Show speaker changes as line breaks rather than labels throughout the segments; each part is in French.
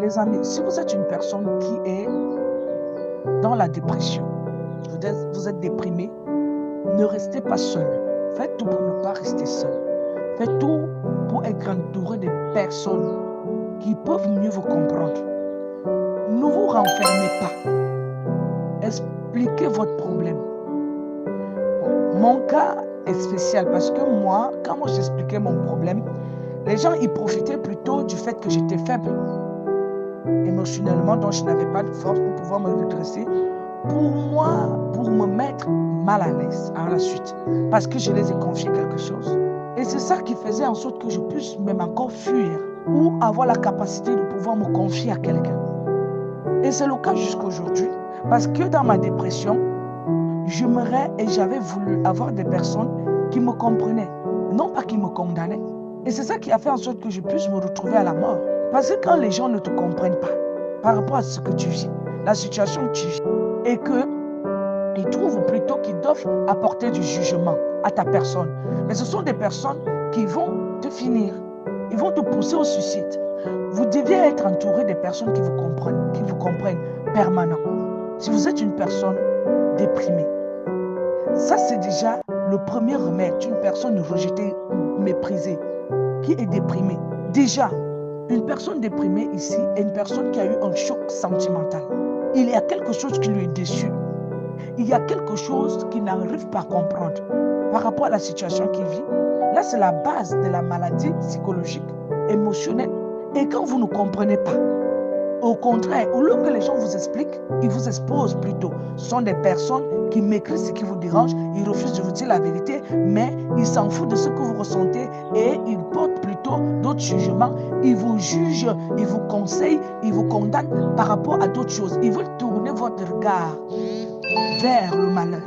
Les amis, si vous êtes une personne qui est dans la dépression, vous êtes déprimé, ne restez pas seul. Faites tout pour ne pas rester seul. Faites tout pour être entouré de personnes qui peuvent mieux vous comprendre. Ne vous renfermez pas. Expliquez votre problème. Mon cas est spécial parce que moi, quand j'expliquais mon problème, les gens y profitaient plutôt du fait que j'étais faible émotionnellement, donc je n'avais pas de force pour pouvoir me redresser. Pour me mettre mal à l'aise à la suite, parce que je les ai confié quelque chose. Et c'est ça qui faisait en sorte que je puisse même encore fuir ou avoir la capacité de pouvoir me confier à quelqu'un. Et c'est le cas jusqu'aujourd'hui, parce que dans ma dépression, j'aimerais et j'avais voulu avoir des personnes qui me comprenaient, non pas qui me condamnaient. Et c'est ça qui a fait en sorte que je puisse me retrouver à la mort. Parce que quand les gens ne te comprennent pas par rapport à ce que tu vis, la situation que tu vis, et qu'ils trouvent plutôt qu'ils doivent apporter du jugement à ta personne. Mais ce sont des personnes qui vont te finir. Ils vont te pousser au suicide. Vous deviez être entouré des personnes qui vous comprennent permanent. Si vous êtes une personne déprimée, ça c'est déjà le premier remède d'une personne rejetée, méprisée, qui est déprimée. Déjà, une personne déprimée ici est une personne qui a eu un choc sentimental. Il y a quelque chose qui lui est déçu. Il y a quelque chose qu'il n'arrive pas à comprendre par rapport à la situation qu'il vit. Là, c'est la base de la maladie psychologique, émotionnelle. Et quand vous ne comprenez pas, au contraire, au lieu que les gens vous expliquent, ils vous exposent plutôt. Ce sont des personnes qui m'écrivent ce qui vous dérange, ils refusent de vous dire la vérité, mais ils s'en foutent de ce que vous ressentez et ils portent plutôt d'autres jugements. Ils vous jugent, ils vous conseillent, ils vous condamnent par rapport à d'autres choses. Ils veulent tourner votre regard vers le malheur.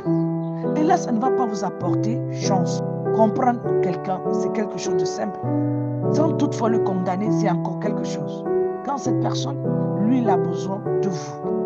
Et là, ça ne va pas vous apporter chance. Comprendre quelqu'un, c'est quelque chose de simple. Sans toutefois le condamner, c'est encore quelque chose. Quand cette personne, lui, il a besoin de vous.